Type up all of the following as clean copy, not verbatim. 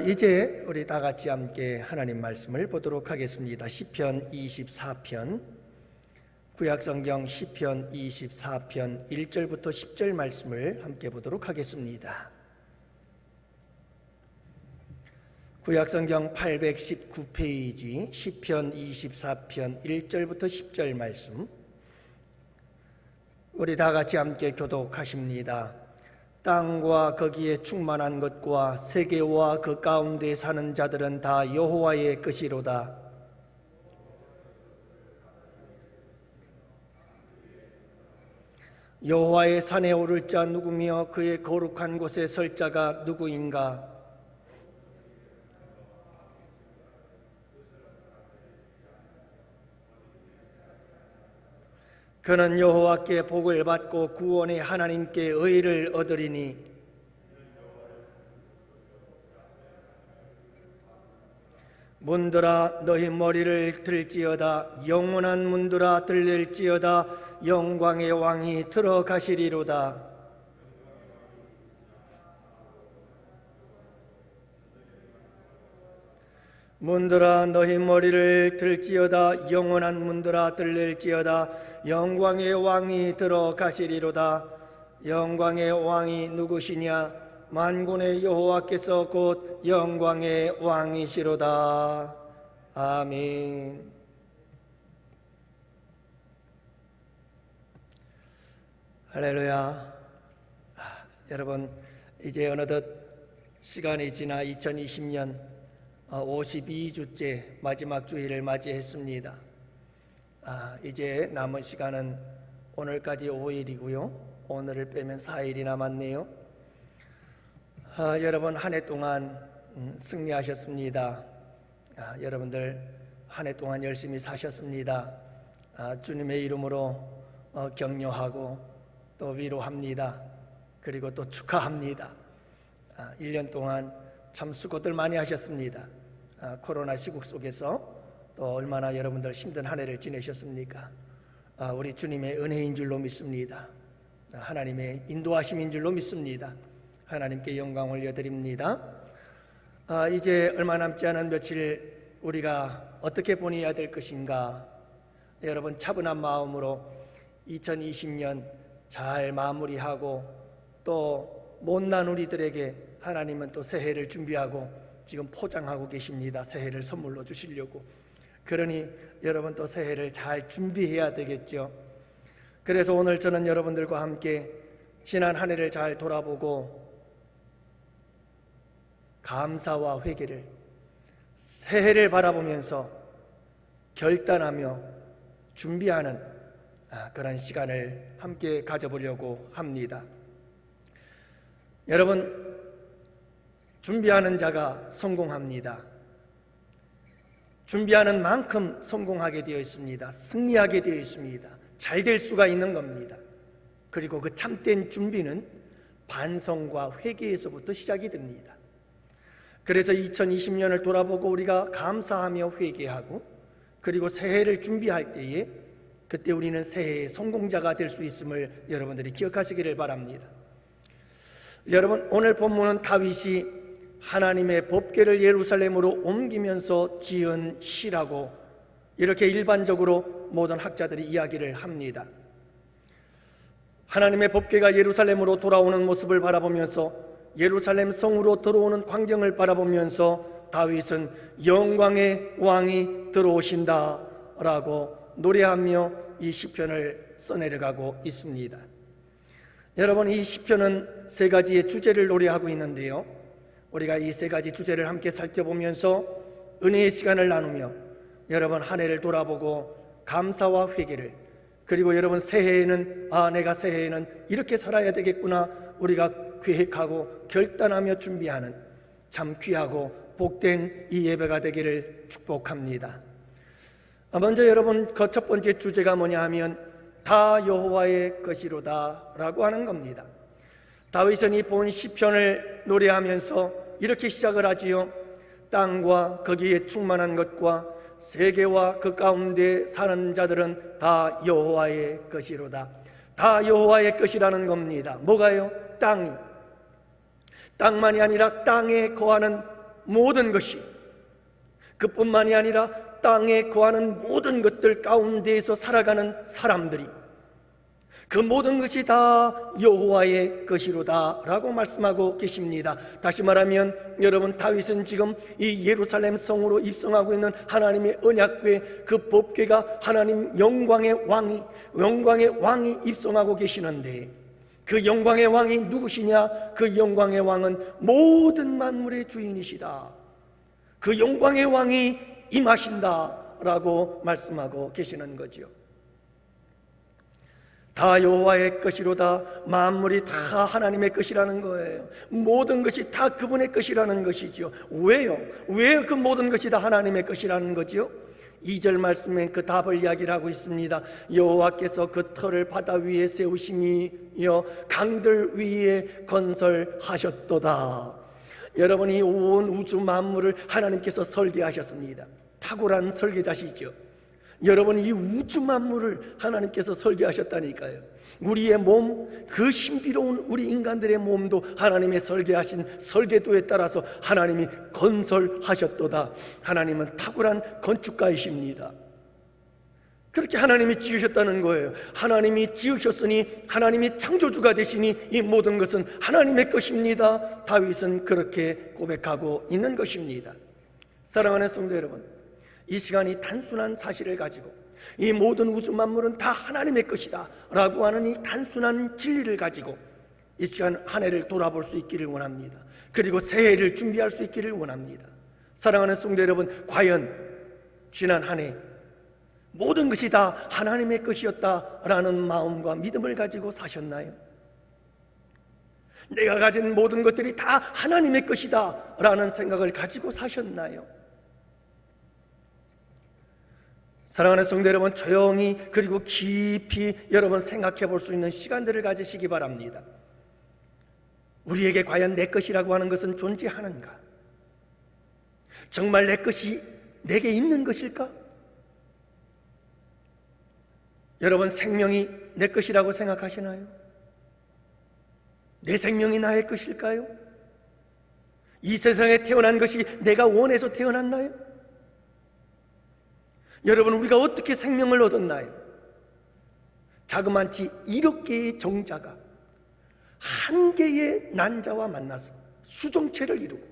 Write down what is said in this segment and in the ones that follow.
이제 우리 다 같이 함께 하나님 말씀을 보도록 하겠습니다. 시편 24편, 구약성경 시편 24편 1절부터 10절 말씀을 함께 보도록 하겠습니다. 구약성경 819페이지 시편 24편 1절부터 10절 말씀, 우리 다 같이 함께 교독하십니다. 땅과 거기에 충만한 것과 세계와 그 가운데 사는 자들은 다 여호와의 것이로다. 여호와의 산에 오를 자 누구며 그의 거룩한 곳에 설 자가 누구인가? 그는 여호와께 복을 받고 구원의 하나님께 의를 얻으리니 문들아 너희 머리를 들지어다. 영원한 문들아 들릴지어다. 영광의 왕이 들어가시리로다. 문들아 너희 머리를 들지어다. 영원한 문들아 들릴지어다. 영광의 왕이 들어가시리로다. 영광의 왕이 누구시냐? 만군의 여호와께서 곧 영광의 왕이시로다. 아멘. 할렐루야. 여러분, 이제 어느덧 시간이 지나 2020년 52주째 마지막 주일을 맞이했습니다. 이제 남은 시간은 오늘까지 5일이고요. 오늘을 빼면 4일이 남았네요. 여러분, 한 해 동안 승리하셨습니다. 여러분들 한 해 동안 열심히 사셨습니다. 주님의 이름으로 격려하고 또 위로합니다. 그리고 또 축하합니다. 1년 동안 참 수고들 많이 하셨습니다. 코로나 시국 속에서 또 얼마나 여러분들 힘든 한 해를 지내셨습니까? 우리 주님의 은혜인 줄로 믿습니다. 하나님의 인도하심인 줄로 믿습니다. 하나님께 영광 올려드립니다. 이제 얼마 남지 않은 며칠 우리가 어떻게 보내야 될 것인가? 여러분, 차분한 마음으로 2020년 잘 마무리하고 또 못난 우리들에게 하나님은 또 새해를 준비하고 지금 포장하고 계십니다. 새해를 선물로 주시려고. 그러니 여러분 또 새해를 잘 준비해야 되겠죠. 그래서 오늘 저는 여러분들과 함께 지난 한 해를 잘 돌아보고 감사와 회개를, 새해를 바라보면서 결단하며 준비하는 그런 시간을 함께 가져보려고 합니다. 여러분, 준비하는 자가 성공합니다. 준비하는 만큼 성공하게 되어 있습니다. 승리하게 되어 있습니다. 잘 될 수가 있는 겁니다. 그리고 그 참된 준비는 반성과 회개에서부터 시작이 됩니다. 그래서 2020년을 돌아보고 우리가 감사하며 회개하고 그리고 새해를 준비할 때에 그때 우리는 새해의 성공자가 될 수 있음을 여러분들이 기억하시기를 바랍니다. 여러분, 오늘 본문은 다윗이 하나님의 법궤를 예루살렘으로 옮기면서 지은 시라고 이렇게 일반적으로 모든 학자들이 이야기를 합니다. 하나님의 법궤가 예루살렘으로 돌아오는 모습을 바라보면서 예루살렘 성으로 들어오는 광경을 바라보면서 다윗은 영광의 왕이 들어오신다 라고 노래하며 이 시편을 써내려가고 있습니다. 여러분, 이 시편은 세 가지의 주제를 노래하고 있는데요, 우리가 이 세 가지 주제를 함께 살펴보면서 은혜의 시간을 나누며 여러분 한 해를 돌아보고 감사와 회개를, 그리고 여러분 새해에는 내가 새해에는 이렇게 살아야 되겠구나 우리가 계획하고 결단하며 준비하는 참 귀하고 복된 이 예배가 되기를 축복합니다. 먼저 여러분 그 첫 번째 주제가 뭐냐 하면 다 여호와의 것이로다 라고 하는 겁니다. 다윗은 이 본 시편을 노래하면서 이렇게 시작을 하지요. 땅과 거기에 충만한 것과 세계와 그 가운데 사는 자들은 다 여호와의 것이로다. 다 여호와의 것이라는 겁니다. 뭐가요? 땅이. 땅만이 아니라 땅에 거하는 모든 것이, 그뿐만이 아니라 땅에 거하는 모든 것들 가운데에서 살아가는 사람들이 그 모든 것이 다 여호와의 것이로다 라고 말씀하고 계십니다. 다시 말하면 여러분, 다윗은 지금 이 예루살렘 성으로 입성하고 있는 하나님의 언약궤, 그 법궤가 하나님 영광의 왕이 입성하고 계시는데, 그 영광의 왕이 누구시냐? 그 영광의 왕은 모든 만물의 주인이시다. 그 영광의 왕이 임하신다 라고 말씀하고 계시는 거죠. 다 여호와의 것이로다. 만물이 다 하나님의 것이라는 거예요. 모든 것이 다 그분의 것이라는 것이죠. 왜요? 왜 그 모든 것이 다 하나님의 것이라는 거죠? 2절 말씀에 그 답을 이야기를 하고 있습니다. 여호와께서 그 터를 바다 위에 세우시니여 강들 위에 건설하셨도다. 여러분이 온 우주 만물을 하나님께서 설계하셨습니다. 탁월한 설계자시죠. 여러분, 이 우주 만물을 하나님께서 설계하셨다니까요. 우리의 몸, 그 신비로운 우리 인간들의 몸도 하나님의 설계하신 설계도에 따라서 하나님이 건설하셨도다. 하나님은 탁월한 건축가이십니다. 그렇게 하나님이 지으셨다는 거예요. 하나님이 지으셨으니 하나님이 창조주가 되시니 이 모든 것은 하나님의 것입니다. 다윗은 그렇게 고백하고 있는 것입니다. 사랑하는 성도 여러분, 이 시간이 단순한 사실을 가지고 이 모든 우주 만물은 다 하나님의 것이다 라고 하는 이 단순한 진리를 가지고 이 시간 한 해를 돌아볼 수 있기를 원합니다. 그리고 새해를 준비할 수 있기를 원합니다. 사랑하는 성도 여러분, 과연 지난 한 해 모든 것이 다 하나님의 것이었다라는 마음과 믿음을 가지고 사셨나요? 내가 가진 모든 것들이 다 하나님의 것이다 라는 생각을 가지고 사셨나요? 사랑하는 성도 여러분, 조용히 그리고 깊이 여러분 생각해 볼 수 있는 시간들을 가지시기 바랍니다. 우리에게 과연 내 것이라고 하는 것은 존재하는가? 정말 내 것이 내게 있는 것일까? 여러분, 생명이 내 것이라고 생각하시나요? 내 생명이 나의 것일까요? 이 세상에 태어난 것이 내가 원해서 태어났나요? 여러분, 우리가 어떻게 생명을 얻었나요? 자그만치 1억 개의 정자가 한 개의 난자와 만나서 수정체를 이루고,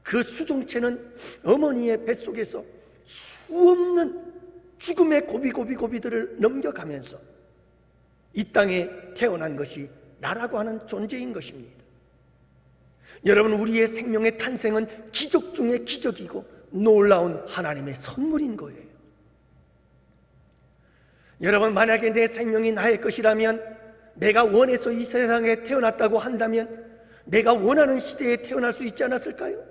그 수정체는 어머니의 뱃속에서 수없는 죽음의 고비들을 넘겨가면서 이 땅에 태어난 것이 나라고 하는 존재인 것입니다. 여러분, 우리의 생명의 탄생은 기적 중에 기적이고 놀라운 하나님의 선물인 거예요. 여러분, 만약에 내 생명이 나의 것이라면, 내가 원해서 이 세상에 태어났다고 한다면 내가 원하는 시대에 태어날 수 있지 않았을까요?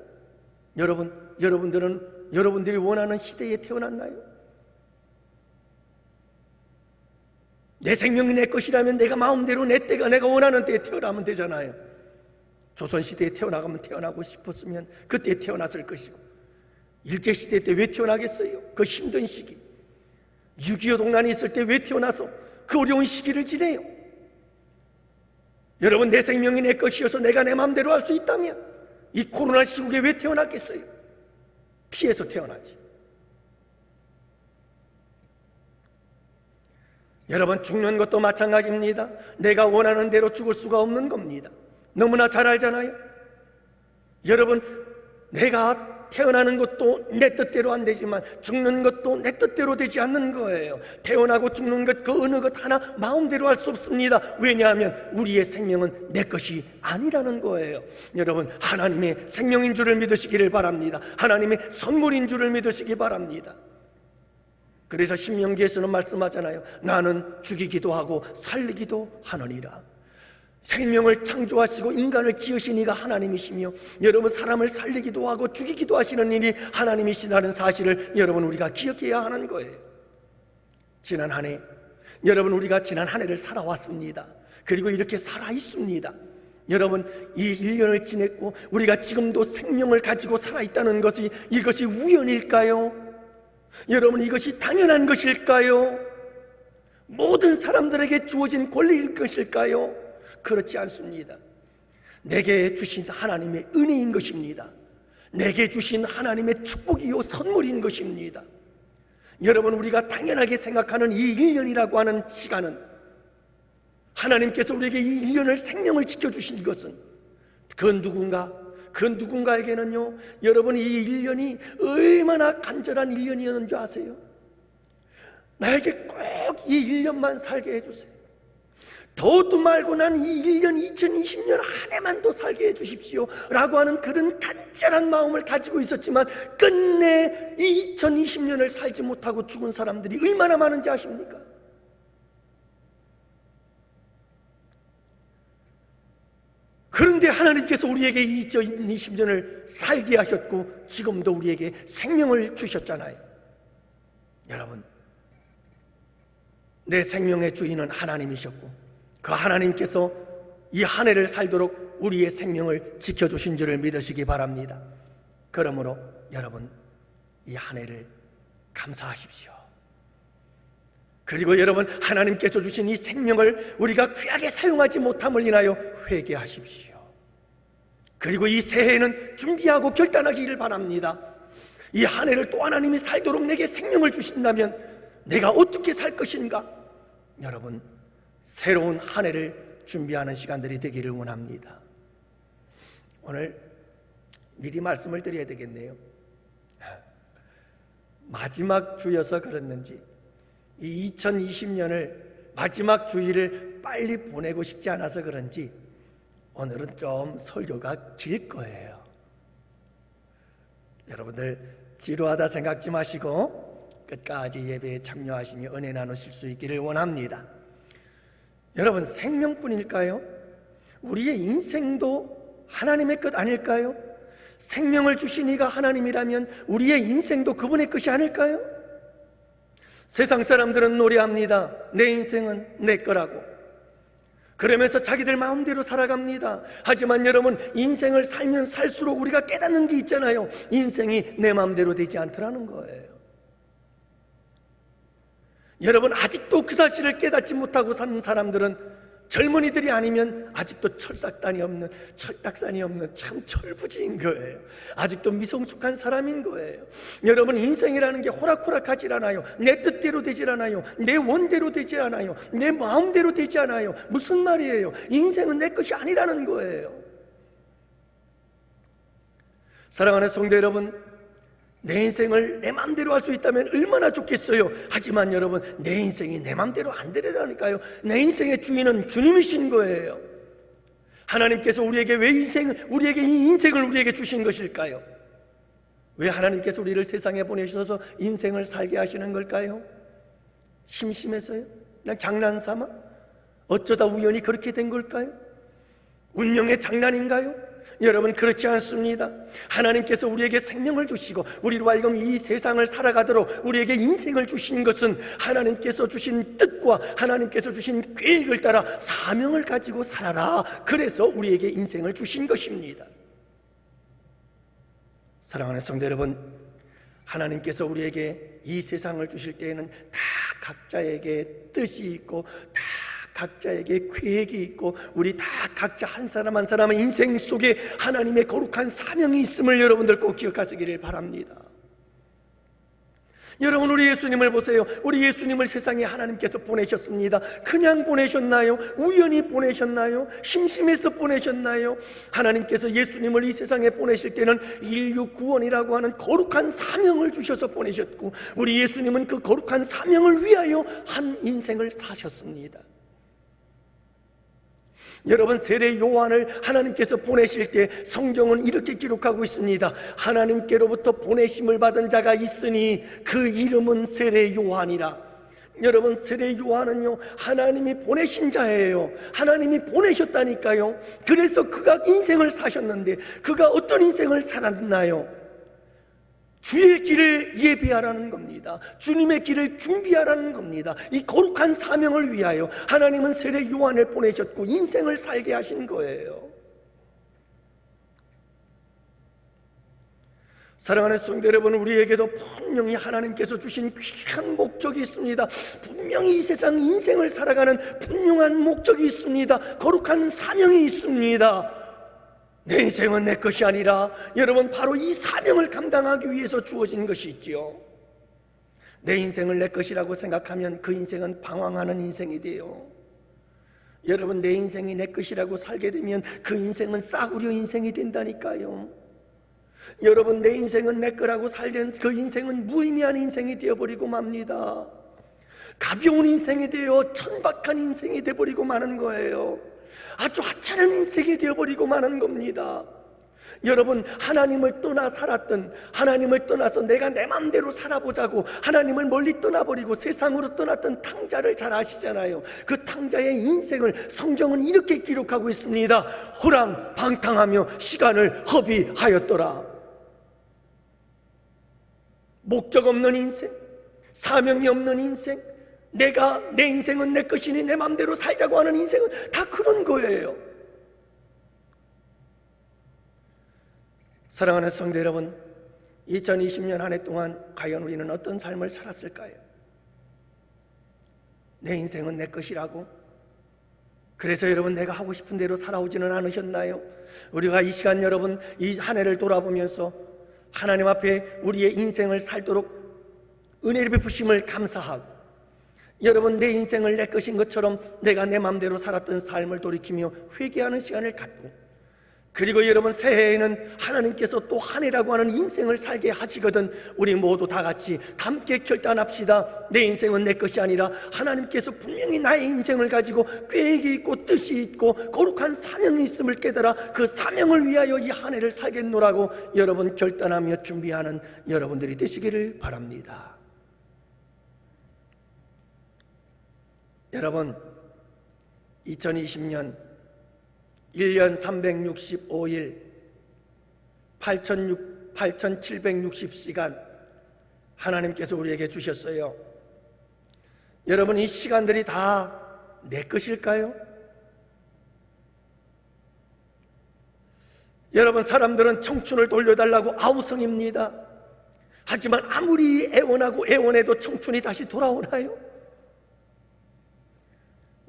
여러분들이 원하는 시대에 태어났나요? 내 생명이 내 것이라면 내가 마음대로 내 때가 내가 원하는 때에 태어나면 되잖아요. 조선시대에 태어나가면 태어나고 싶었으면 그때 태어났을 것이고, 일제시대 때 왜 태어나겠어요? 그 힘든 시기, 6.25 동란이 있을 때 왜 태어나서 그 어려운 시기를 지내요? 여러분, 내 생명이 내 것이어서 내가 내 마음대로 할 수 있다면 이 코로나 시국에 왜 태어났겠어요? 피해서 태어나지. 여러분, 죽는 것도 마찬가지입니다. 내가 원하는 대로 죽을 수가 없는 겁니다. 너무나 잘 알잖아요. 여러분, 내가 태어나는 것도 내 뜻대로 안 되지만 죽는 것도 내 뜻대로 되지 않는 거예요. 태어나고 죽는 것, 그 어느 것 하나 마음대로 할 수 없습니다. 왜냐하면 우리의 생명은 내 것이 아니라는 거예요. 여러분, 하나님의 생명인 줄을 믿으시기를 바랍니다. 하나님의 선물인 줄을 믿으시기 바랍니다. 그래서 신명기에서는 말씀하잖아요. 나는 죽이기도 하고 살리기도 하느니라. 생명을 창조하시고 인간을 지으신 이가 하나님이시며, 여러분, 사람을 살리기도 하고 죽이기도 하시는 일이 하나님이시라는 사실을 여러분, 우리가 기억해야 하는 거예요. 지난 한 해, 여러분, 우리가 지난 한 해를 살아왔습니다. 그리고 이렇게 살아 있습니다. 여러분, 이 1년을 지냈고 우리가 지금도 생명을 가지고 살아있다는 것이, 이것이 우연일까요? 여러분, 이것이 당연한 것일까요? 모든 사람들에게 주어진 권리일 것일까요? 그렇지 않습니다. 내게 주신 하나님의 은혜인 것입니다. 내게 주신 하나님의 축복이요 선물인 것입니다. 여러분, 우리가 당연하게 생각하는 이 1년이라고 하는 시간은, 하나님께서 우리에게 이 1년을 생명을 지켜주신 것은 그 누군가에게는요, 여러분, 이 1년이 얼마나 간절한 1년이었는 줄 아세요? 나에게 꼭 이 1년만 살게 해주세요. 더도 말고 난 이 1년 2020년 한 해만 더 살게 해주십시오 라고 하는 그런 간절한 마음을 가지고 있었지만 끝내 2020년을 살지 못하고 죽은 사람들이 얼마나 많은지 아십니까? 그런데 하나님께서 우리에게 2020년을 살게 하셨고 지금도 우리에게 생명을 주셨잖아요. 여러분, 내 생명의 주인은 하나님이셨고 그 하나님께서 이 한 해를 살도록 우리의 생명을 지켜주신 줄을 믿으시기 바랍니다. 그러므로 여러분, 이 한 해를 감사하십시오. 그리고 여러분, 하나님께서 주신 이 생명을 우리가 귀하게 사용하지 못함을 인하여 회개하십시오. 그리고 이 새해에는 준비하고 결단하기를 바랍니다. 이 한 해를 또 하나님이 살도록 내게 생명을 주신다면 내가 어떻게 살 것인가? 여러분, 새로운 한 해를 준비하는 시간들이 되기를 원합니다. 오늘 미리 말씀을 드려야 되겠네요. 마지막 주여서 그랬는지 이 2020년을 마지막 주일을 빨리 보내고 싶지 않아서 그런지 오늘은 좀 설교가 길 거예요. 여러분들 지루하다 생각지 마시고 끝까지 예배에 참여하시며 은혜 나누실 수 있기를 원합니다. 여러분, 생명뿐일까요? 우리의 인생도 하나님의 것 아닐까요? 생명을 주신 이가 하나님이라면 우리의 인생도 그분의 것이 아닐까요? 세상 사람들은 노래합니다. 내 인생은 내 거라고. 그러면서 자기들 마음대로 살아갑니다. 하지만 여러분, 인생을 살면 살수록 우리가 깨닫는 게 있잖아요. 인생이 내 마음대로 되지 않더라는 거예요. 여러분, 아직도 그 사실을 깨닫지 못하고 사는 사람들은 젊은이들이 아니면 아직도 철삭단이 없는, 철딱산이 없는 참 철부지인 거예요. 아직도 미성숙한 사람인 거예요. 여러분, 인생이라는 게 호락호락하질 않아요. 내 뜻대로 되질 않아요. 내 원대로 되질 않아요. 내 마음대로 되지 않아요. 무슨 말이에요? 인생은 내 것이 아니라는 거예요. 사랑하는 성도 여러분, 내 인생을 내 마음대로 할 수 있다면 얼마나 좋겠어요. 하지만 여러분, 내 인생이 내 마음대로 안 되려니까요. 내 인생의 주인은 주님이신 거예요. 하나님께서 우리에게 우리에게 이 인생을 우리에게 주신 것일까요? 왜 하나님께서 우리를 세상에 보내셔서 인생을 살게 하시는 걸까요? 심심해서요? 그냥 장난삼아? 어쩌다 우연히 그렇게 된 걸까요? 운명의 장난인가요? 여러분, 그렇지 않습니다. 하나님께서 우리에게 생명을 주시고 우리로 하여금 이 세상을 살아가도록 우리에게 인생을 주신 것은 하나님께서 주신 뜻과 하나님께서 주신 계획을 따라 사명을 가지고 살아라. 그래서 우리에게 인생을 주신 것입니다. 사랑하는 성도 여러분, 하나님께서 우리에게 이 세상을 주실 때에는 다 각자에게 뜻이 있고 다 각자에게 계획이 있고 우리 다 각자 한 사람 한 사람의 인생 속에 하나님의 거룩한 사명이 있음을 여러분들 꼭 기억하시기를 바랍니다. 여러분, 우리 예수님을 보세요. 우리 예수님을 세상에 하나님께서 보내셨습니다. 그냥 보내셨나요? 우연히 보내셨나요? 심심해서 보내셨나요? 하나님께서 예수님을 이 세상에 보내실 때는 인류 구원이라고 하는 거룩한 사명을 주셔서 보내셨고 우리 예수님은 그 거룩한 사명을 위하여 한 인생을 사셨습니다. 여러분, 세례 요한을 하나님께서 보내실 때 성경은 이렇게 기록하고 있습니다. 하나님께로부터 보내심을 받은 자가 있으니 그 이름은 세례 요한이라. 여러분, 세례 요한은요, 하나님이 보내신 자예요. 하나님이 보내셨다니까요. 그래서 그가 인생을 사셨는데 그가 어떤 인생을 살았나요? 주의 길을 예비하라는 겁니다. 주님의 길을 준비하라는 겁니다. 이 거룩한 사명을 위하여 하나님은 세례 요한을 보내셨고 인생을 살게 하신 거예요. 사랑하는 성도 여러분, 우리에게도 분명히 하나님께서 주신 귀한 목적이 있습니다. 분명히 이 세상 인생을 살아가는 분명한 목적이 있습니다. 거룩한 사명이 있습니다. 내 인생은 내 것이 아니라 여러분 바로 이 사명을 감당하기 위해서 주어진 것이 있지요. 내 인생을 내 것이라고 생각하면 그 인생은 방황하는 인생이 돼요. 여러분, 내 인생이 내 것이라고 살게 되면 그 인생은 싸구려 인생이 된다니까요. 여러분, 내 인생은 내 거라고 살면 그 인생은 무의미한 인생이 되어버리고 맙니다. 가벼운 인생이 되어 천박한 인생이 되어버리고 마는 거예요. 아주 하찮은 인생이 되어버리고 마는 겁니다. 여러분, 하나님을 떠나 살았던, 하나님을 떠나서 내가 내 맘대로 살아보자고 하나님을 멀리 떠나버리고 세상으로 떠났던 탕자를 잘 아시잖아요. 그 탕자의 인생을 성경은 이렇게 기록하고 있습니다. 호랑방탕하며 시간을 허비하였더라. 목적 없는 인생, 사명이 없는 인생, 내 인생은 내 것이니 내 맘대로 살자고 하는 인생은 다 그런 거예요. 사랑하는 성도 여러분, 2020년 한 해 동안 과연 우리는 어떤 삶을 살았을까요? 내 인생은 내 것이라고? 그래서 여러분, 내가 하고 싶은 대로 살아오지는 않으셨나요? 우리가 이 시간 여러분, 이 한 해를 돌아보면서 하나님 앞에 우리의 인생을 살도록 은혜를 베푸심을 감사하고, 여러분, 내 인생을 내 것인 것처럼 내가 내 마음대로 살았던 삶을 돌이키며 회개하는 시간을 갖고, 그리고 여러분, 새해에는 하나님께서 또 한 해라고 하는 인생을 살게 하시거든 우리 모두 다 같이 함께 결단합시다. 내 인생은 내 것이 아니라 하나님께서 분명히 나의 인생을 가지고 계획이 있고 뜻이 있고 거룩한 사명이 있음을 깨달아 그 사명을 위하여 이 한 해를 살겠노라고 여러분 결단하며 준비하는 여러분들이 되시기를 바랍니다. 여러분, 2020년 1년 365일 8760시간 하나님께서 우리에게 주셨어요. 여러분, 이 시간들이 다 내 것일까요? 여러분, 사람들은 청춘을 돌려달라고 아우성입니다. 하지만 아무리 애원하고 애원해도 청춘이 다시 돌아오나요?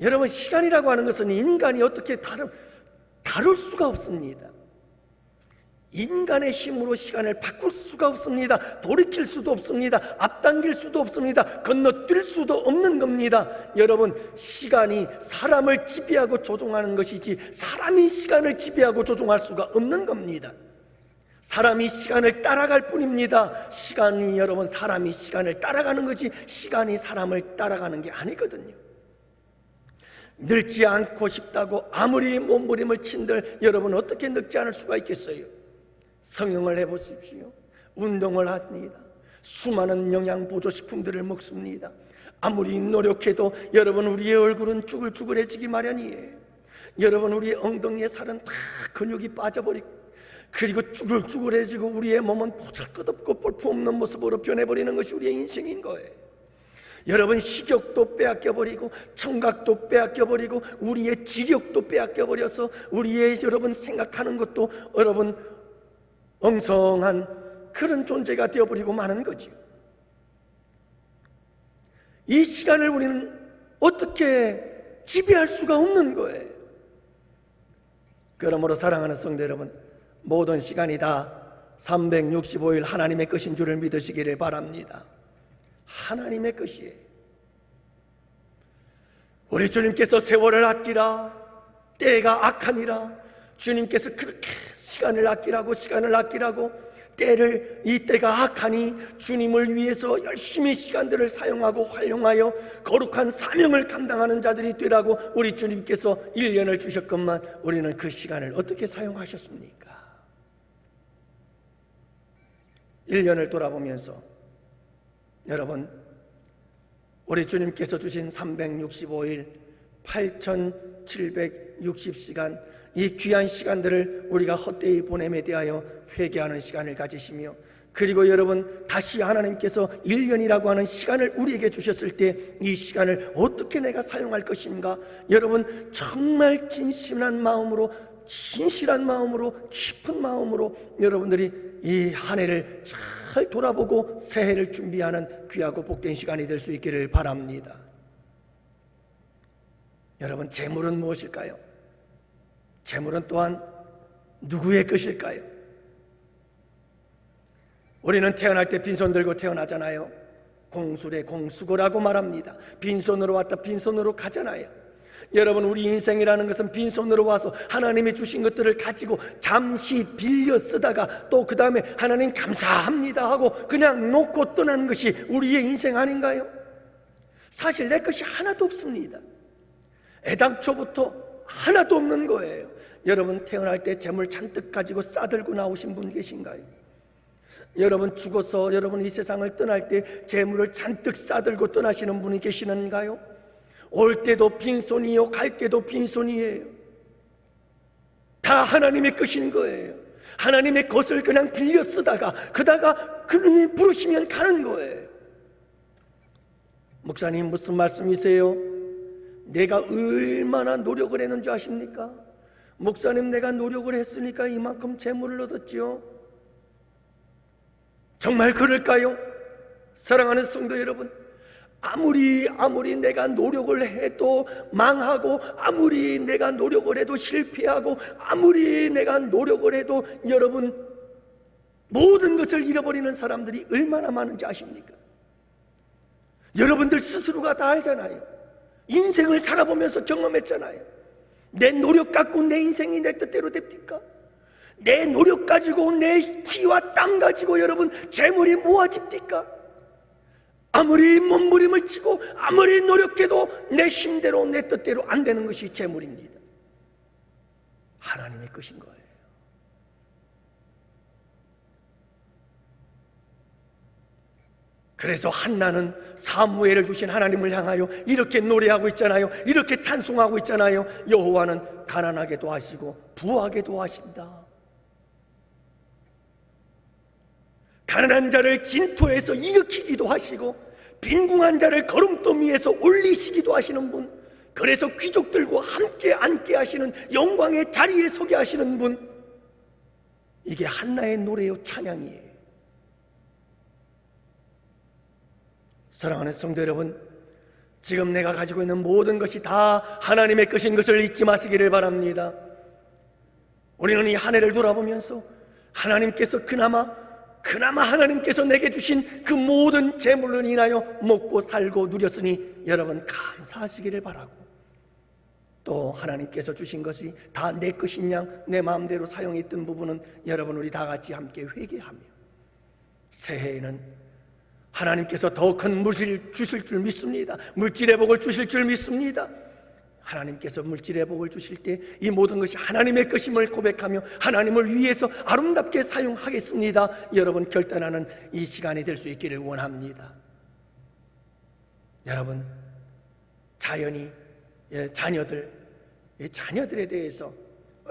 여러분, 시간이라고 하는 것은 인간이 어떻게 다룰 수가 없습니다. 인간의 힘으로 시간을 바꿀 수가 없습니다. 돌이킬 수도 없습니다. 앞당길 수도 없습니다. 건너뛸 수도 없는 겁니다. 여러분, 시간이 사람을 지배하고 조종하는 것이지 사람이 시간을 지배하고 조종할 수가 없는 겁니다. 사람이 시간을 따라갈 뿐입니다. 시간이 여러분, 사람이 시간을 따라가는 것이 시간이 사람을 따라가는 게 아니거든요. 늙지 않고 싶다고 아무리 몸부림을 친들 여러분 어떻게 늙지 않을 수가 있겠어요? 성형을 해보십시오. 운동을 합니다. 수많은 영양보조식품들을 먹습니다. 아무리 노력해도 여러분 우리의 얼굴은 쭈글쭈글해지기 마련이에요. 여러분, 우리의 엉덩이의 살은 다 근육이 빠져버리고 그리고 쭈글쭈글해지고 우리의 몸은 보잘것없고 볼품없는 모습으로 변해버리는 것이 우리의 인생인 거예요. 여러분, 식욕도 빼앗겨버리고 청각도 빼앗겨버리고 우리의 지력도 빼앗겨버려서 우리의 여러분 생각하는 것도 여러분 엉성한 그런 존재가 되어버리고 마는 거죠. 이 시간을 우리는 어떻게 지배할 수가 없는 거예요. 그러므로 사랑하는 성도 여러분, 모든 시간이 다 365일 하나님의 것인 줄을 믿으시기를 바랍니다. 하나님의 것이에요. 우리 주님께서 세월을 아끼라, 때가 악하니라, 주님께서 그렇게 시간을 아끼라고 때를, 이 때가 악하니 주님을 위해서 열심히 시간들을 사용하고 활용하여 거룩한 사명을 감당하는 자들이 되라고 우리 주님께서 1년을 주셨건만 우리는 그 시간을 어떻게 사용하셨습니까? 1년을 돌아보면서 여러분, 우리 주님께서 주신 365일 8760시간 이 귀한 시간들을 우리가 헛되이 보냄에 대하여 회개하는 시간을 가지시며, 그리고 여러분 다시 하나님께서 1년이라고 하는 시간을 우리에게 주셨을 때 이 시간을 어떻게 내가 사용할 것인가, 여러분 정말 진실한 마음으로 깊은 마음으로 여러분들이 이 한 해를 잘 돌아보고 새해를 준비하는 귀하고 복된 시간이 될 수 있기를 바랍니다. 여러분, 재물은 무엇일까요? 재물은 또한 누구의 것일까요? 우리는 태어날 때 빈손 들고 태어나잖아요. 공수래 공수고라고 말합니다. 빈손으로 왔다 빈손으로 가잖아요. 여러분, 우리 인생이라는 것은 빈손으로 와서 하나님이 주신 것들을 가지고 잠시 빌려 쓰다가 또 그 다음에 하나님 감사합니다 하고 그냥 놓고 떠나는 것이 우리의 인생 아닌가요? 사실 내 것이 하나도 없습니다. 애당초부터 하나도 없는 거예요. 여러분, 태어날 때 재물 잔뜩 가지고 싸들고 나오신 분 계신가요? 여러분, 죽어서 여러분 이 세상을 떠날 때 재물을 잔뜩 싸들고 떠나시는 분이 계시는가요? 올 때도 빈손이요 갈 때도 빈손이에요. 다 하나님의 것인 거예요. 하나님의 것을 그냥 빌려 쓰다가 그다가 그분이 부르시면 가는 거예요. 목사님, 무슨 말씀이세요? 내가 얼마나 노력을 했는 줄 아십니까? 목사님, 내가 노력을 했으니까 이만큼 재물을 얻었지요. 정말 그럴까요? 사랑하는 성도 여러분, 아무리 내가 노력을 해도 망하고, 아무리 내가 노력을 해도 실패하고, 아무리 내가 노력을 해도 여러분 모든 것을 잃어버리는 사람들이 얼마나 많은지 아십니까? 여러분들 스스로가 다 알잖아요. 인생을 살아보면서 경험했잖아요. 내 노력 갖고 내 인생이 내 뜻대로 됩니까? 내 노력 가지고 내 피와 땀 가지고 여러분 재물이 모아집니까? 아무리 몸부림을 치고 아무리 노력해도 내 힘대로 내 뜻대로 안 되는 것이 재물입니다. 하나님의 것인 거예요. 그래서 한나는 사무엘을 주신 하나님을 향하여 이렇게 노래하고 있잖아요. 이렇게 찬송하고 있잖아요. 여호와는 가난하게도 하시고 부하게도 하신다. 가난한 자를 진토에서 일으키기도 하시고 빈궁한 자를 거름더미 위에서 올리시기도 하시는 분, 그래서 귀족들과 함께 앉게 하시는 영광의 자리에 서게 하시는 분, 이게 한나의 노래요, 찬양이에요. 사랑하는 성도 여러분, 지금 내가 가지고 있는 모든 것이 다 하나님의 것인 것을 잊지 마시기를 바랍니다. 우리는 이 한 해를 돌아보면서 하나님께서 그나마 하나님께서 내게 주신 그 모든 재물로 인하여 먹고 살고 누렸으니 여러분 감사하시기를 바라고, 또 하나님께서 주신 것이 다 내 것인 양 내 마음대로 사용했던 부분은 여러분 우리 다 같이 함께 회개하며 새해에는 하나님께서 더 큰 물질 주실 줄 믿습니다. 물질의 복을 주실 줄 믿습니다. 하나님께서 물질의 복을 주실 때 이 모든 것이 하나님의 것임을 고백하며 하나님을 위해서 아름답게 사용하겠습니다, 여러분 결단하는 이 시간이 될 수 있기를 원합니다. 여러분, 자녀들에 대해서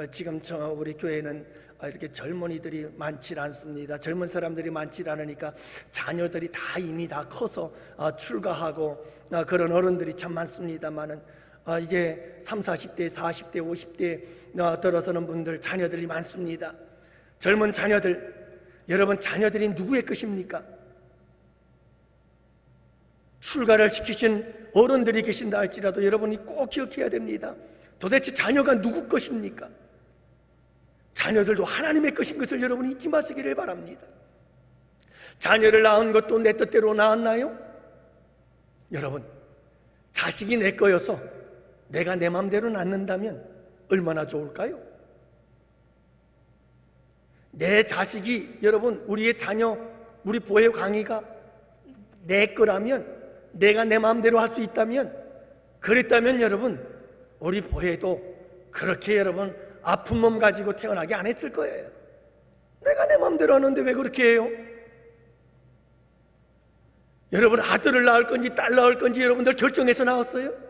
지금 우리 교회는 이렇게 젊은이들이 많지 않습니다. 젊은 사람들이 많지 않으니까 자녀들이 다 이미 다 커서 출가하고 그런 어른들이 참 많습니다만은 이제 30, 40대, 40대, 50대 들어서는 분들 자녀들이 많습니다. 젊은 자녀들, 여러분 자녀들이 누구의 것입니까? 출가를 시키신 어른들이 계신다 할지라도 여러분이 꼭 기억해야 됩니다. 도대체 자녀가 누구 것입니까? 자녀들도 하나님의 것인 것을 여러분이 잊지 마시기를 바랍니다. 자녀를 낳은 것도 내 뜻대로 낳았나요? 여러분, 자식이 내 거여서 내가 내 마음대로 낳는다면 얼마나 좋을까요? 내 자식이, 여러분 우리의 자녀, 우리 보혜 강의가 내 거라면, 내가 내 마음대로 할 수 있다면, 그랬다면 여러분 우리 보혜도 그렇게 여러분 아픈 몸 가지고 태어나게 안 했을 거예요. 내가 내 마음대로 하는데 왜 그렇게 해요? 여러분, 아들을 낳을 건지 딸 낳을 건지 여러분들 결정해서 낳았어요?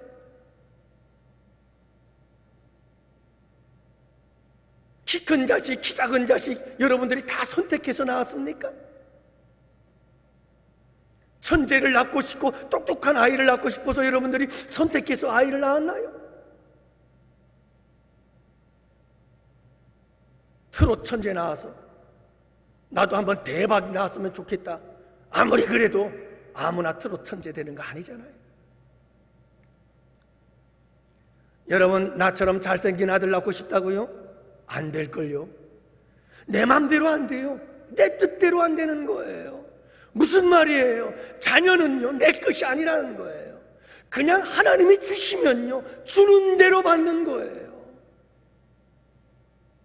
키 큰 자식, 키 작은 자식 여러분들이 다 선택해서 낳았습니까? 천재를 낳고 싶고 똑똑한 아이를 낳고 싶어서 여러분들이 선택해서 아이를 낳았나요? 트롯 천재 나와서 나도 한번 대박 나왔으면 좋겠다, 아무리 그래도 아무나 트롯 천재 되는 거 아니잖아요. 여러분, 나처럼 잘생긴 아들 낳고 싶다고요? 안 될걸요. 내 맘대로 안 돼요. 내 뜻대로 안 되는 거예요. 무슨 말이에요? 자녀는요, 내 것이 아니라는 거예요. 그냥 하나님이 주시면요, 주는 대로 받는 거예요.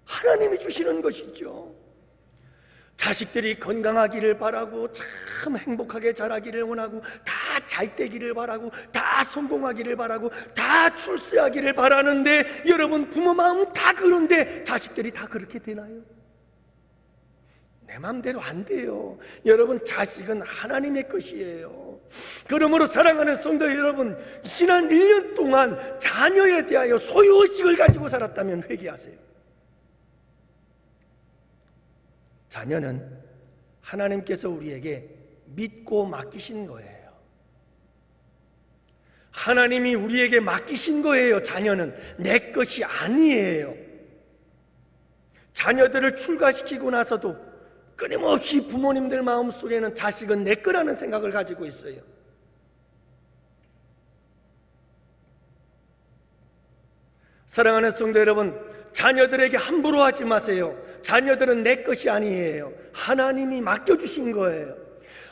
하나님이 주시는 것이죠. 자식들이 건강하기를 바라고, 참 행복하게 자라기를 원하고, 다 잘 되기를 바라고, 다 성공하기를 바라고, 다 출세하기를 바라는데, 여러분 부모 마음 다 그런데 자식들이 다 그렇게 되나요? 내 마음대로 안 돼요. 여러분, 자식은 하나님의 것이에요. 그러므로 사랑하는 성도 여러분, 지난 1년 동안 자녀에 대하여 소유의식을 가지고 살았다면 회개하세요. 자녀는 하나님께서 우리에게 믿고 맡기신 거예요. 하나님이 우리에게 맡기신 거예요. 자녀는 내 것이 아니에요. 자녀들을 출가시키고 나서도 끊임없이 부모님들 마음속에는 자식은 내 거라는 생각을 가지고 있어요. 사랑하는 성도 여러분, 자녀들에게 함부로 하지 마세요. 자녀들은 내 것이 아니에요. 하나님이 맡겨주신 거예요.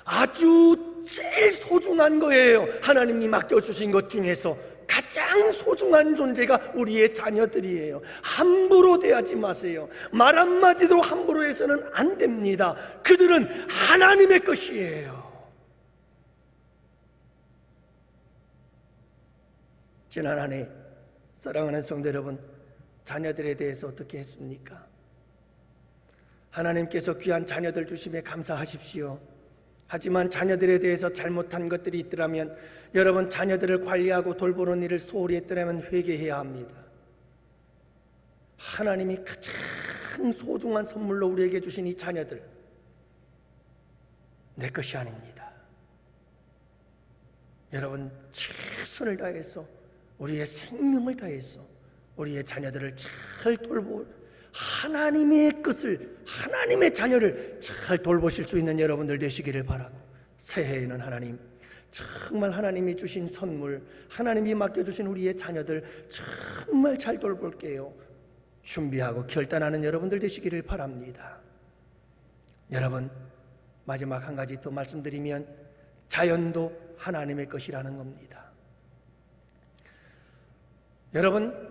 아주 제일 소중한 거예요. 하나님이 맡겨주신 것 중에서 가장 소중한 존재가 우리의 자녀들이에요. 함부로 대하지 마세요. 말 한마디도 함부로 해서는 안 됩니다. 그들은 하나님의 것이에요. 지난 한 해 사랑하는 성도 여러분, 자녀들에 대해서 어떻게 했습니까? 하나님께서 귀한 자녀들 주심에 감사하십시오. 하지만 자녀들에 대해서 잘못한 것들이 있더라면, 여러분 자녀들을 관리하고 돌보는 일을 소홀히 했더라면 회개해야 합니다. 하나님이 가장 소중한 선물로 우리에게 주신 이 자녀들, 내 것이 아닙니다. 여러분, 최선을 다해서 우리의 생명을 다해서 우리의 자녀들을 잘 돌보, 하나님의 것을, 하나님의 자녀를 잘 돌보실 수 있는 여러분들 되시기를 바라고, 새해에는 하나님, 정말 하나님이 주신 선물, 하나님이 맡겨주신 우리의 자녀들 정말 잘 돌볼게요 준비하고 결단하는 여러분들 되시기를 바랍니다. 여러분, 마지막 한 가지 더 말씀드리면, 자연도 하나님의 것이라는 겁니다. 여러분,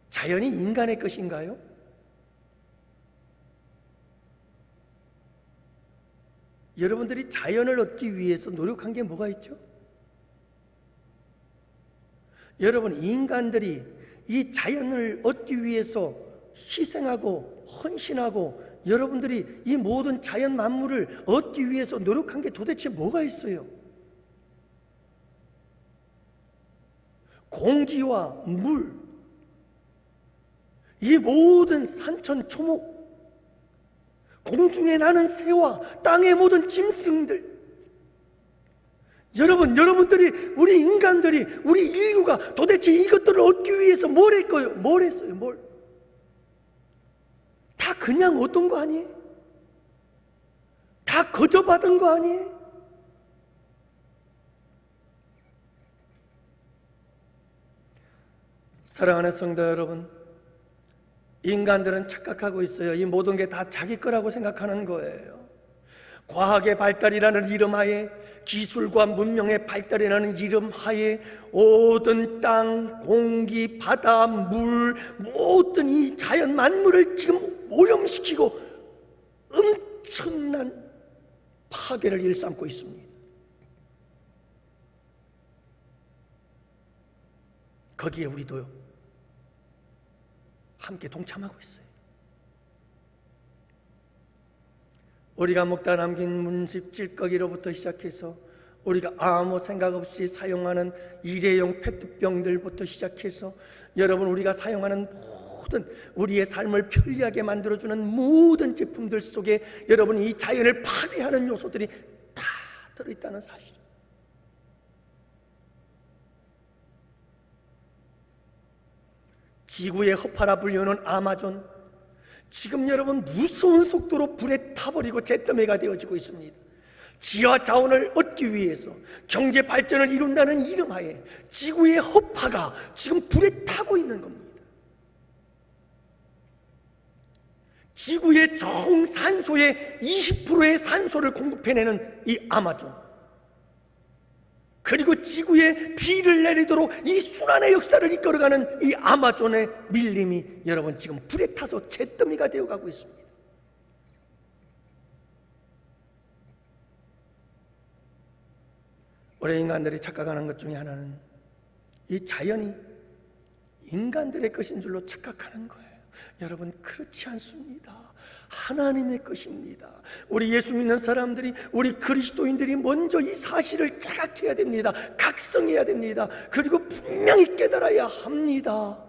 자연이 인간의 것인가요? 여러분들이 자연을 얻기 위해서 노력한 게 뭐가 있죠? 여러분, 인간들이 이 자연을 얻기 위해서 희생하고 헌신하고, 여러분들이 이 모든 자연 만물을 얻기 위해서 노력한 게 도대체 뭐가 있어요? 공기와 물, 이 모든 산천 초목, 공중에 나는 새와 땅의 모든 짐승들, 여러분들이, 우리 인간들이, 우리 인류가 도대체 이것들을 얻기 위해서 뭘 했어요? 다 그냥 얻은 거 아니에요? 다 거저 받은 거 아니에요? 사랑하는 성도 여러분, 인간들은 착각하고 있어요. 이 모든 게 다 자기 거라고 생각하는 거예요. 과학의 발달이라는 이름 하에, 기술과 문명의 발달이라는 이름 하에, 모든 땅, 공기, 바다, 물, 모든 이 자연 만물을 지금 오염시키고 엄청난 파괴를 일삼고 있습니다. 거기에 우리도 함께 동참하고 있어요. 우리가 먹다 남긴 문집 찔꺼기로부터 시작해서, 우리가 아무 생각 없이 사용하는 일회용 페트병들부터 시작해서, 여러분, 우리가 사용하는 모든 우리의 삶을 편리하게 만들어주는 모든 제품들 속에 여러분, 이 자연을 파괴하는 요소들이 다 들어있다는 사실. 지구의 허파라 불리는 아마존, 지금 여러분 무서운 속도로 불에 타버리고 잿더미가 되어지고 있습니다. 지하 자원을 얻기 위해서 경제 발전을 이룬다는 이름하에 지구의 허파가 지금 불에 타고 있는 겁니다. 지구의 총 산소의 20%의 산소를 공급해내는 이 아마존, 그리고 지구에 비를 내리도록 이 순환의 역사를 이끌어가는 이 아마존의 밀림이 여러분 지금 불에 타서 잿더미가 되어가고 있습니다. 우리 인간들이 착각하는 것 중에 하나는 이 자연이 인간들의 것인 줄로 착각하는 거예요. 여러분, 그렇지 않습니다. 하나님의 것입니다. 우리 예수 믿는 사람들이, 우리 그리스도인들이 먼저 이 사실을 자각해야 됩니다. 각성해야 됩니다. 그리고 분명히 깨달아야 합니다.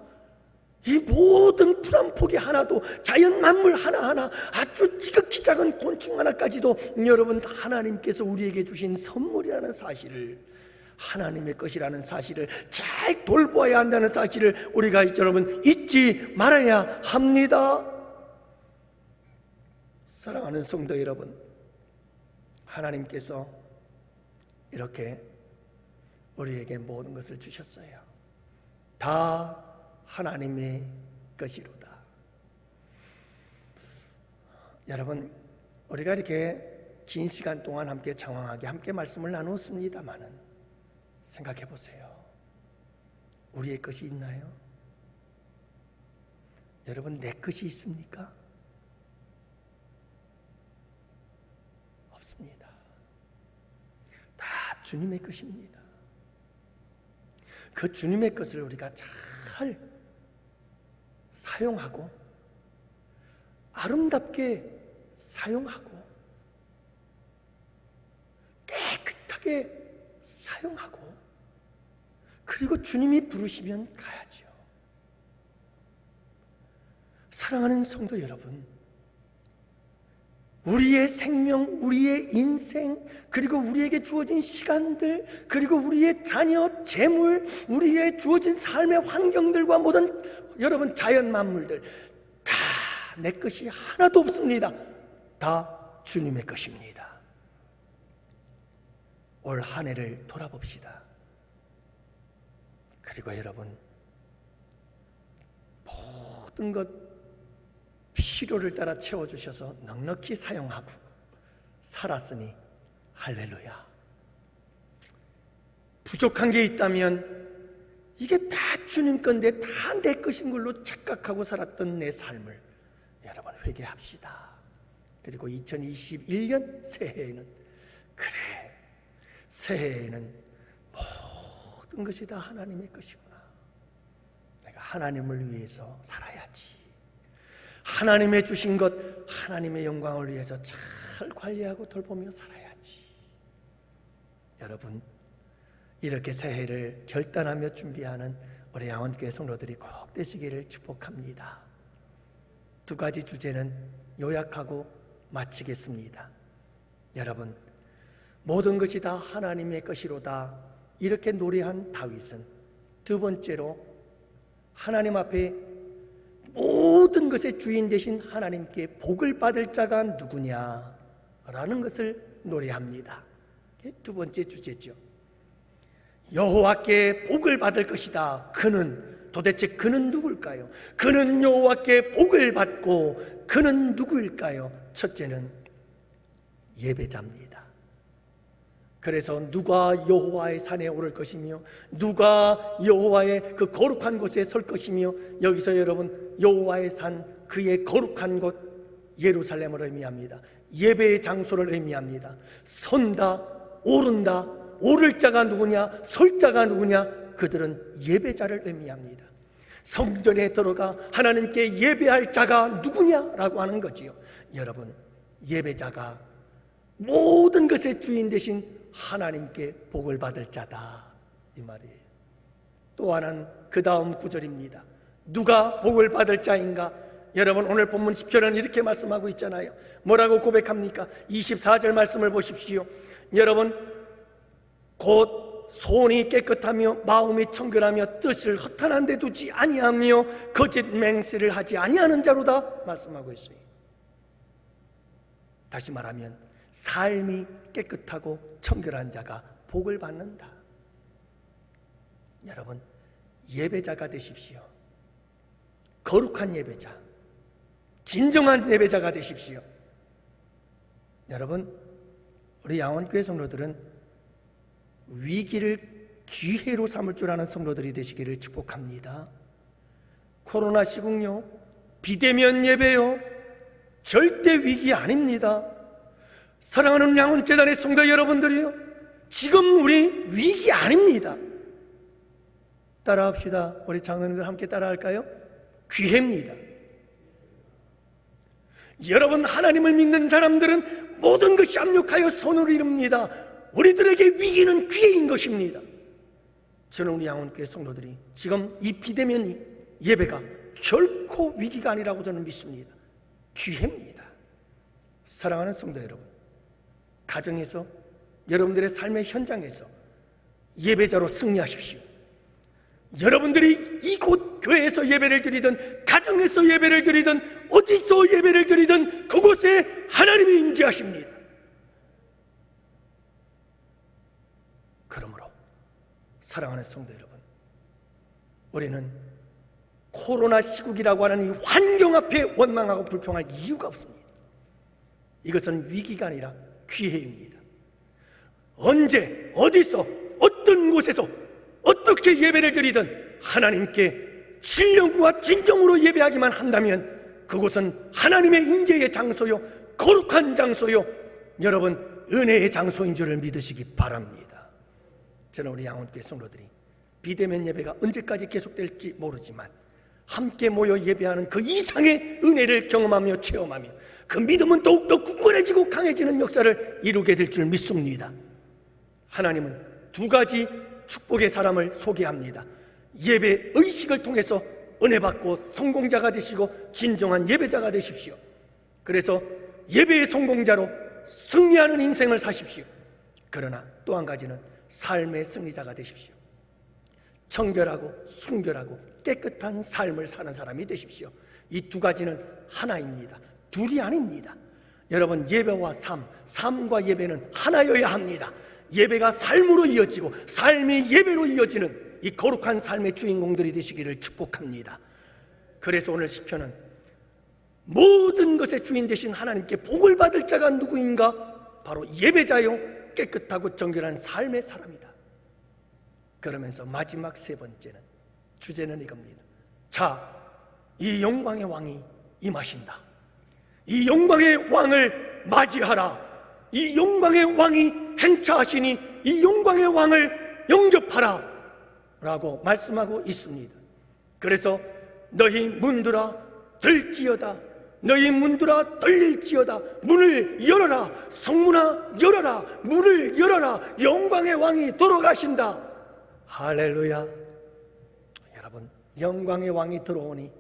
이 모든 풀 한 폭이 하나도, 자연 만물 하나하나, 아주 지극히 작은 곤충 하나까지도 여러분 하나님께서 우리에게 주신 선물이라는 사실을, 하나님의 것이라는 사실을 잘 돌보아야 한다는 사실을 우리가 여러분 잊지 말아야 합니다. 사랑하는 성도 여러분, 하나님께서 이렇게 우리에게 모든 것을 주셨어요. 다 하나님의 것이로다. 여러분, 우리가 이렇게 긴 시간 동안 함께 장황하게 함께 말씀을 나누었습니다마는 생각해 보세요. 우리의 것이 있나요? 여러분, 내 것이 있습니까? 없습니다. 다 주님의 것입니다. 그 주님의 것을 우리가 잘 사용하고 아름답게 사용하고 깨끗하게 사용하고, 그리고 주님이 부르시면 가야죠. 사랑하는 성도 여러분, 우리의 생명, 우리의 인생, 그리고 우리에게 주어진 시간들, 그리고 우리의 자녀, 재물, 우리의 주어진 삶의 환경들과 모든 여러분 자연 만물들 다 내 것이 하나도 없습니다. 다 주님의 것입니다. 올 한 해를 돌아봅시다. 그리고 여러분, 모든 것 필요를 따라 채워주셔서 넉넉히 사용하고 살았으니 할렐루야. 부족한 게 있다면 이게 다 주님 건데 다 내 것인 걸로 착각하고 살았던 내 삶을 여러분 회개합시다. 그리고 2021년 새해에는, 그래, 새해에는 모든 것이 다 하나님의 것이구나. 내가 하나님을 위해서 살아야지. 하나님의 주신 것, 하나님의 영광을 위해서 잘 관리하고 돌보며 살아야지. 여러분, 이렇게 새해를 결단하며 준비하는 우리 양원교회 성도들이 꼭 되시기를 축복합니다. 두 가지 주제는 요약하고 마치겠습니다. 여러분, 모든 것이 다 하나님의 것이로다 이렇게 노래한 다윗은 두 번째로 하나님 앞에 모든 것의 주인 되신 하나님께 복을 받을 자가 누구냐라는 것을 노래합니다. 두 번째 주제죠. 여호와께 복을 받을 것이다. 도대체 그는 누굴까요? 그는 여호와께 복을 받고 그는 누구일까요? 첫째는 예배자입니다. 그래서 누가 여호와의 산에 오를 것이며 누가 여호와의 그 거룩한 곳에 설 것이며, 여기서 여러분 여호와의 산, 그의 거룩한 곳 예루살렘을 의미합니다. 예배의 장소를 의미합니다. 선다, 오른다, 오를 자가 누구냐, 설 자가 누구냐, 그들은 예배자를 의미합니다. 성전에 들어가 하나님께 예배할 자가 누구냐라고 하는 거지요. 여러분, 예배자가 모든 것의 주인 되신 하나님께 복을 받을 자다, 이 말이에요. 또 하나는 그 다음 구절입니다. 누가 복을 받을 자인가? 여러분, 오늘 본문 10절은 이렇게 말씀하고 있잖아요. 뭐라고 고백합니까? 24절 말씀을 보십시오. 여러분, 곧 손이 깨끗하며 마음이 청결하며 뜻을 허탄한 데 두지 아니하며 거짓 맹세를 하지 아니하는 자로다 말씀하고 있어요. 다시 말하면 삶이 깨끗하고 청결한 자가 복을 받는다. 여러분, 예배자가 되십시오. 거룩한 예배자, 진정한 예배자가 되십시오. 여러분, 우리 양원교회 성도들은 위기를 기회로 삼을 줄 아는 성도들이 되시기를 축복합니다. 코로나 시국요, 비대면 예배요, 절대 위기 아닙니다. 사랑하는 양원재단의 성도 여러분들이요, 지금 우리 위기 아닙니다. 따라합시다. 우리 장로님들 함께 따라할까요? 기회입니다. 여러분, 하나님을 믿는 사람들은 모든 것이 압력하여 손을 이룹니다. 우리들에게 위기는 기회인 것입니다. 저는 우리 양원교회 성도들이 지금 이 비대면 예배가 결코 위기가 아니라고 저는 믿습니다. 기회입니다. 사랑하는 성도 여러분, 가정에서, 여러분들의 삶의 현장에서 예배자로 승리하십시오. 여러분들이 이곳 교회에서 예배를 드리든, 가정에서 예배를 드리든, 어디서 예배를 드리든 그곳에 하나님이 임재하십니다. 그러므로 사랑하는 성도 여러분, 우리는 코로나 시국이라고 하는 이 환경 앞에 원망하고 불평할 이유가 없습니다. 이것은 위기가 아니라 기회입니다. 언제, 어디서, 어떤 곳에서 어떻게 예배를 드리든 하나님께 신령과 진정으로 예배하기만 한다면 그곳은 하나님의 임재의 장소요, 거룩한 장소요, 여러분 은혜의 장소인 줄을 믿으시기 바랍니다. 저는 우리 양원교회 성도들이 비대면 예배가 언제까지 계속될지 모르지만 함께 모여 예배하는 그 이상의 은혜를 경험하며 체험하며 그 믿음은 더욱더 굳건해지고 강해지는 역사를 이루게 될 줄 믿습니다. 하나님은 두 가지 축복의 사람을 소개합니다. 예배 의식을 통해서 은혜 받고 성공자가 되시고 진정한 예배자가 되십시오. 그래서 예배의 성공자로 승리하는 인생을 사십시오. 그러나 또 한 가지는 삶의 승리자가 되십시오. 청결하고 순결하고 깨끗한 삶을 사는 사람이 되십시오. 이 두 가지는 하나입니다. 둘이 아닙니다. 여러분, 예배와 삶과 예배는 하나여야 합니다. 예배가 삶으로 이어지고 삶이 예배로 이어지는 이 거룩한 삶의 주인공들이 되시기를 축복합니다. 그래서 오늘 시편은 모든 것의 주인 되신 하나님께 복을 받을 자가 누구인가? 바로 예배자요, 깨끗하고 정결한 삶의 사람이다. 그러면서 마지막 세 번째는, 주제는 이겁니다. 자, 이 영광의 왕이 임하신다. 이 영광의 왕을 맞이하라. 이 영광의 왕이 행차하시니 이 영광의 왕을 영접하라 라고 말씀하고 있습니다. 그래서 너희 문들아 들지어다, 너희 문들아 떨릴지어다, 문을 열어라, 성문아 열어라, 문을 열어라, 영광의 왕이 들어가신다. 할렐루야. 여러분, 영광의 왕이 들어오니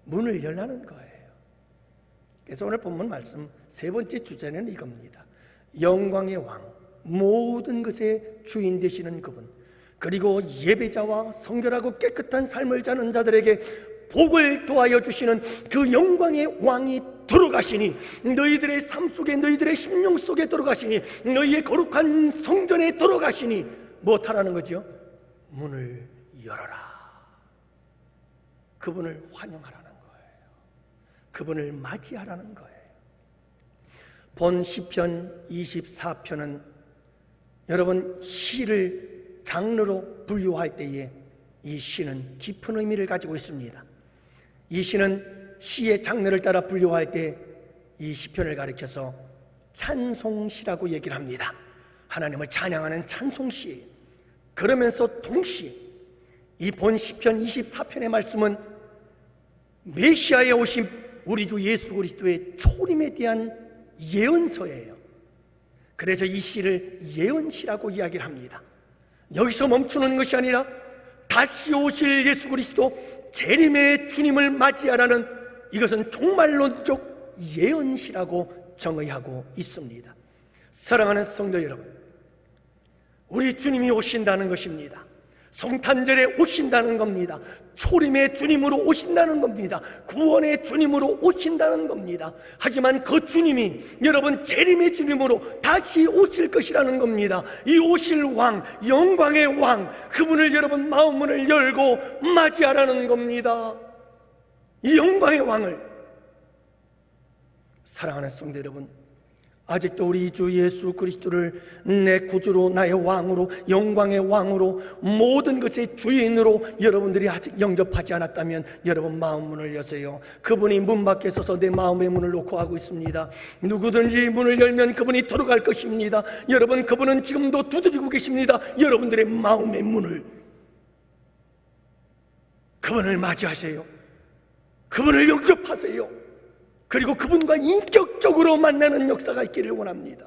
문을 열라는 거예요. 그래서 오늘 본문 말씀 세 번째 주제는 이겁니다. 영광의 왕, 모든 것의 주인 되시는 그분, 그리고 예배자와 성결하고 깨끗한 삶을 사는 자들에게 복을 도하여 주시는 그 영광의 왕이 들어가시니, 너희들의 삶 속에, 너희들의 심령 속에 들어가시니, 너희의 거룩한 성전에 들어가시니 무엇하라는 거죠? 문을 열어라. 그분을 환영하라는 거예요. 그분을 맞이하라는 거예요. 본 시편 24편은 여러분, 시를 장르로 분류할 때에 이 시는 깊은 의미를 가지고 있습니다. 이 시는 시의 장르를 따라 분류할 때 이 시편을 가리켜서 찬송시라고 얘기를 합니다. 하나님을 찬양하는 찬송시예요. 그러면서 동시에 이 본 시편 24편의 말씀은 메시아에 오신 우리 주 예수 그리스도의 초림에 대한 예언서예요. 그래서 이 시를 예언시라고 이야기를 합니다. 여기서 멈추는 것이 아니라 다시 오실 예수 그리스도 재림의 주님을 맞이하라는, 이것은 종말론적 예언시라고 정의하고 있습니다. 사랑하는 성도 여러분, 우리 주님이 오신다는 것입니다. 성탄절에 오신다는 겁니다. 초림의 주님으로 오신다는 겁니다. 구원의 주님으로 오신다는 겁니다. 하지만 그 주님이 여러분 재림의 주님으로 다시 오실 것이라는 겁니다. 이 오실 왕, 영광의 왕, 그분을 여러분 마음문을 열고 맞이하라는 겁니다. 이 영광의 왕을 사랑하는 성도 여러분, 아직도 우리 주 예수 그리스도를 내 구주로, 나의 왕으로, 영광의 왕으로, 모든 것의 주인으로 여러분들이 아직 영접하지 않았다면 여러분 마음 문을 여세요. 그분이 문 밖에 서서 내 마음의 문을 놓고 하고 있습니다. 누구든지 문을 열면 그분이 들어갈 것입니다. 여러분, 그분은 지금도 두드리고 계십니다. 여러분들의 마음의 문을, 그분을 맞이하세요. 그분을 영접하세요. 그리고 그분과 인격적으로 만나는 역사가 있기를 원합니다.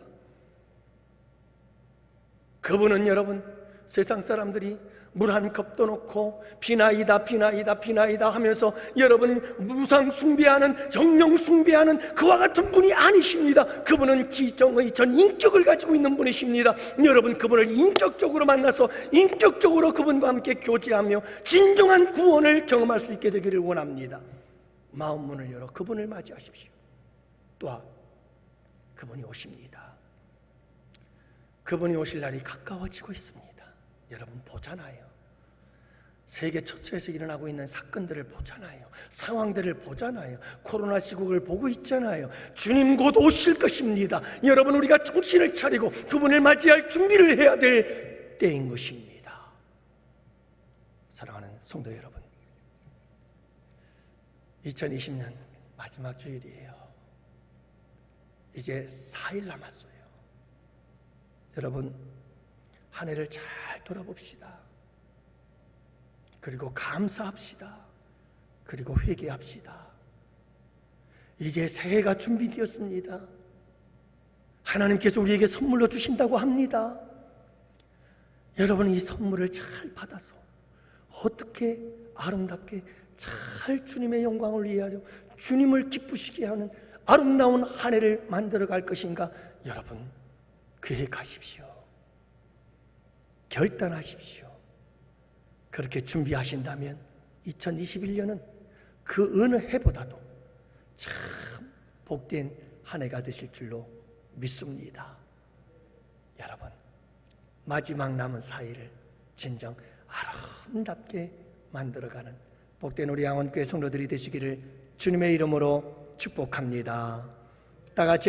그분은 여러분, 세상 사람들이 물 한 컵도 놓고 비나이다 비나이다 비나이다 하면서 여러분 무상 숭배하는, 정령 숭배하는 그와 같은 분이 아니십니다. 그분은 지정의 전 인격을 가지고 있는 분이십니다. 여러분, 그분을 인격적으로 만나서 인격적으로 그분과 함께 교제하며 진정한 구원을 경험할 수 있게 되기를 원합니다. 마음 문을 열어 그분을 맞이하십시오. 또한 그분이 오십니다. 그분이 오실 날이 가까워지고 있습니다. 여러분 보잖아요. 세계 처처에서 일어나고 있는 사건들을 보잖아요. 상황들을 보잖아요. 코로나 시국을 보고 있잖아요. 주님 곧 오실 것입니다. 여러분, 우리가 정신을 차리고 그분을 맞이할 준비를 해야 될 때인 것입니다. 사랑하는 성도 여러분, 2020년 마지막 주일이에요. 이제 4일 남았어요. 여러분, 한 해를 잘 돌아봅시다. 그리고 감사합시다. 그리고 회개합시다. 이제 새해가 준비되었습니다. 하나님께서 우리에게 선물로 주신다고 합니다. 여러분, 이 선물을 잘 받아서 어떻게 아름답게 잘 주님의 영광을 위하여 주님을 기쁘시게 하는 아름다운 한 해를 만들어 갈 것인가? 여러분, 계획하십시오. 결단하십시오. 그렇게 준비하신다면 2021년은 그 어느 해보다도 참 복된 한 해가 되실 줄로 믿습니다. 여러분, 마지막 남은 4일을 진정 아름답게 만들어가는 복된 우리 양원교회 성도들이 되시기를 주님의 이름으로 축복합니다. 다 같이